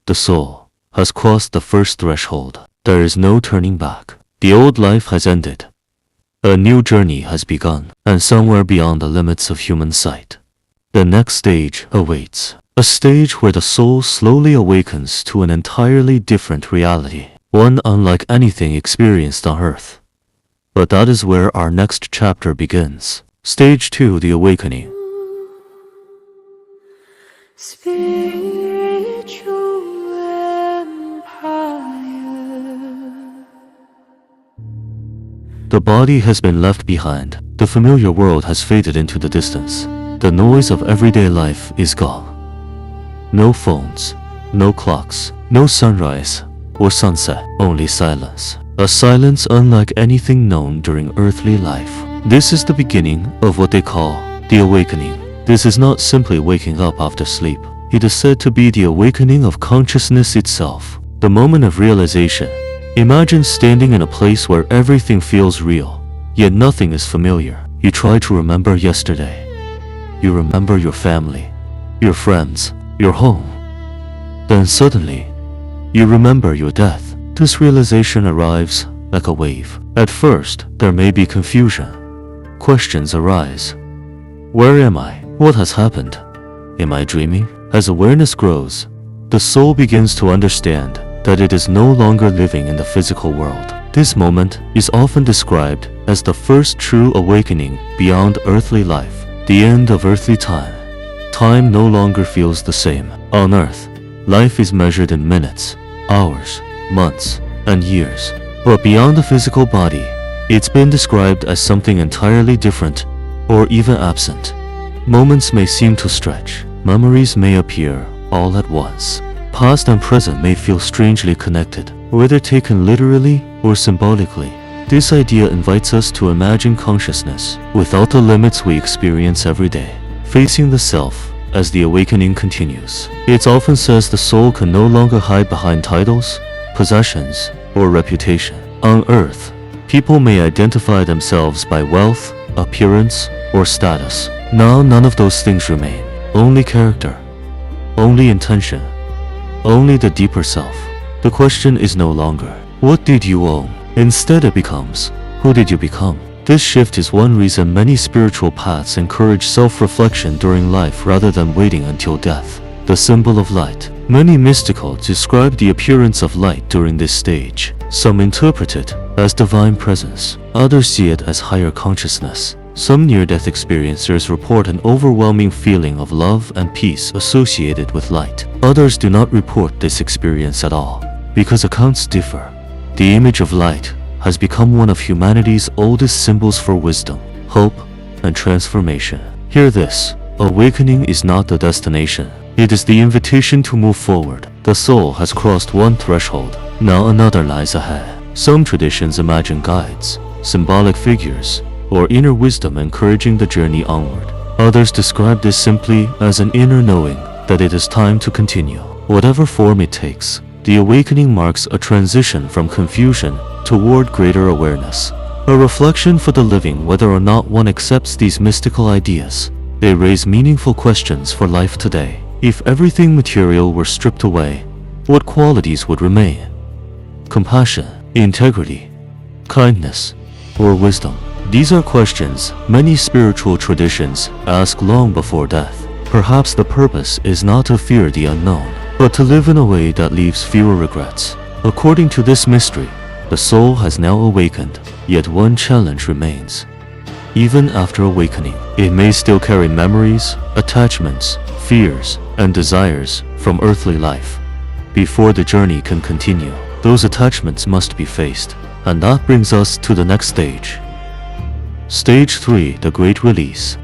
the soul has crossed the first threshold. There is no turning back. The old life has ended. A new journey has begun, and somewhere beyond the limits of human sight, the next stage awaits. A stage where the soul slowly awakens to an entirely different reality, one unlike anything experienced on earth. But that is where our next chapter begins. Stage 2, the awakening. Spiritual empire. The body has been left behind. The familiar world has faded into the distance. The noise of everyday life is gone. No phones, no clocks, no sunrise or sunset, only silence. A silence unlike anything known during earthly life. This is the beginning of what they call the awakening. This is not simply waking up after sleep. It is said to be the awakening of consciousness itself, the moment of realization. Imagine standing in a place where everything feels real, yet nothing is familiar. You try to remember yesterday. You remember your family, your friends, your home. Then suddenly, you remember your death. This realization arrives like a wave. At first, there may be confusion. Questions arise. Where am I? What has happened? Am I dreaming? As awareness grows, the soul begins to understand that it is no longer living in the physical world. This moment is often described as the first true awakening beyond earthly life, the end of earthly time. Time no longer feels the same. On earth, life is measured in minutes, hours, months, and years. But beyond the physical body, it's been described as something entirely different or even absent. Moments may seem to stretch. Memories may appear all at once. Past and present may feel strangely connected, whether taken literally or symbolically. This idea invites us to imagine consciousness without the limits we experience every day, facing the self as the awakening continues. It often says the soul can no longer hide behind titles, possessions, or reputation. On earth, people may identify themselves by wealth, appearance, or status. Now none of those things remain. Only character, only intention, only the deeper self. The question is no longer, what did you own? Instead it becomes, who did you become? This shift is one reason many spiritual paths encourage self-reflection during life rather than waiting until death. The symbol of light. Many mysticals describe the appearance of light during this stage. Some interpret it as divine presence. Others see it as higher consciousness. Some near-death experiencers report an overwhelming feeling of love and peace associated with light. Others do not report this experience at all, because accounts differ. The image of light has become one of humanity's oldest symbols for wisdom, hope, and transformation. Hear this: awakening is not the destination. It is the invitation to move forward. The soul has crossed one threshold. Now another lies ahead. Some traditions imagine guides, symbolic figures, or inner wisdom encouraging the journey onward. Others describe this simply as an inner knowing that it is time to continue. Whatever form it takes, the awakening marks a transition from confusion toward greater awareness. A reflection for the living whether or not one accepts these mystical ideas. They raise meaningful questions for life today. If everything material were stripped away, what qualities would remain? Compassion, integrity, kindness, or wisdom? These are questions many spiritual traditions ask long before death. Perhaps the purpose is not to fear the unknown, but to live in a way that leaves fewer regrets. According to this mystery, the soul has now awakened, yet one challenge remains. Even after awakening, it may still carry memories, attachments, fears, and desires from earthly life. Before the journey can continue, those attachments must be faced. And that brings us to the next stage. Stage 3, the Great Release.